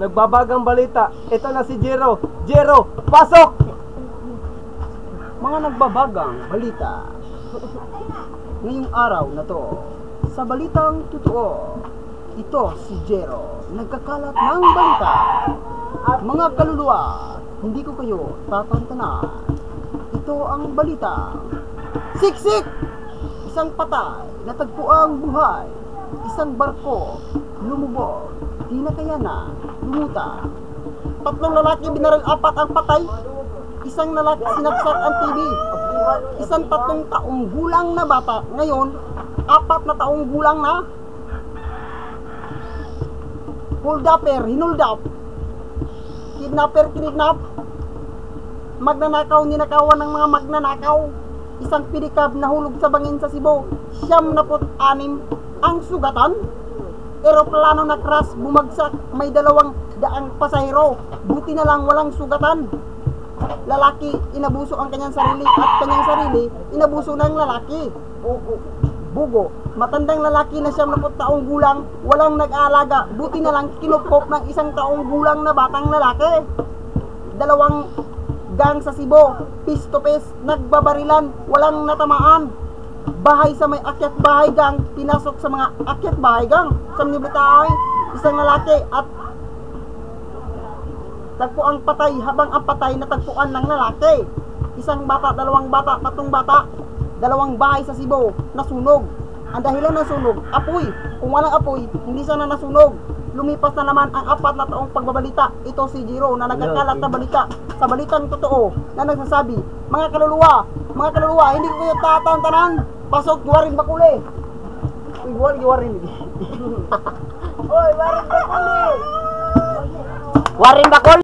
Nagbabagang balita. Ito na si Jero. Jero, pasok! Mga nagbabagang balita. Ngayong araw na to, sa balitang totoo, ito si Jero, nagkakalat ng balita. Mga kaluluwa, hindi ko kayo tatantanan. Ito ang balita. Siksik! Isang patay, natagpuang buhay. Isang barko, lumubog, di na kaya na, lumuta. 3 lalaki binaril, 4 ang patay. Isang lalaki sinaksak ang TV. Isang 3 taong gulang na bata, ngayon 4 na taong gulang na. Hold upper, hinold up. Kidnapper, kinidnap. Magnanakaw, ninakawan ng mga magnanakaw. Isang pedicab nahulog sa bangin sa Cebu. 76 ang sugatan. Eroplano na crash, bumagsak, may 200 pasahero. Buti na lang walang sugatan. Lalaki, inabuso ang kanyang sarili at kanyang sarili, inabuso ng lalaki. Bugo. Matandang lalaki na 70 taong gulang, walang nag-aalaga. Buti na lang kinupkop ng 1 taong gulang na batang lalaki. 2 gang sa Cebu, piece to piece, nagbabarilan, walang natamaan. Bahay sa may akyat bahay gang, pinasok sa mga akyat bahay gang. Sa Manibitaay, isang lalaki at tagpuang patay, habang ang patay natagpuan ng lalaki. Isang bata, 2 bata, 3 bata. 2 bahay sa Cebu nasunog. Ang dahilan ng sunog, apoy. Kung walang apoy, hindi sana nasunog. Lumipas na naman ang 4 na taong pagbabalita. Ito si Jero na nagkakalat na balita sa balitang totoo na nagsasabi, mga kaluluwa, hindi ko kayo tatantanan. Pasok, Waring Bakuli. Uy, Waring. Oy, Waring Bakuli. Waring Bakol!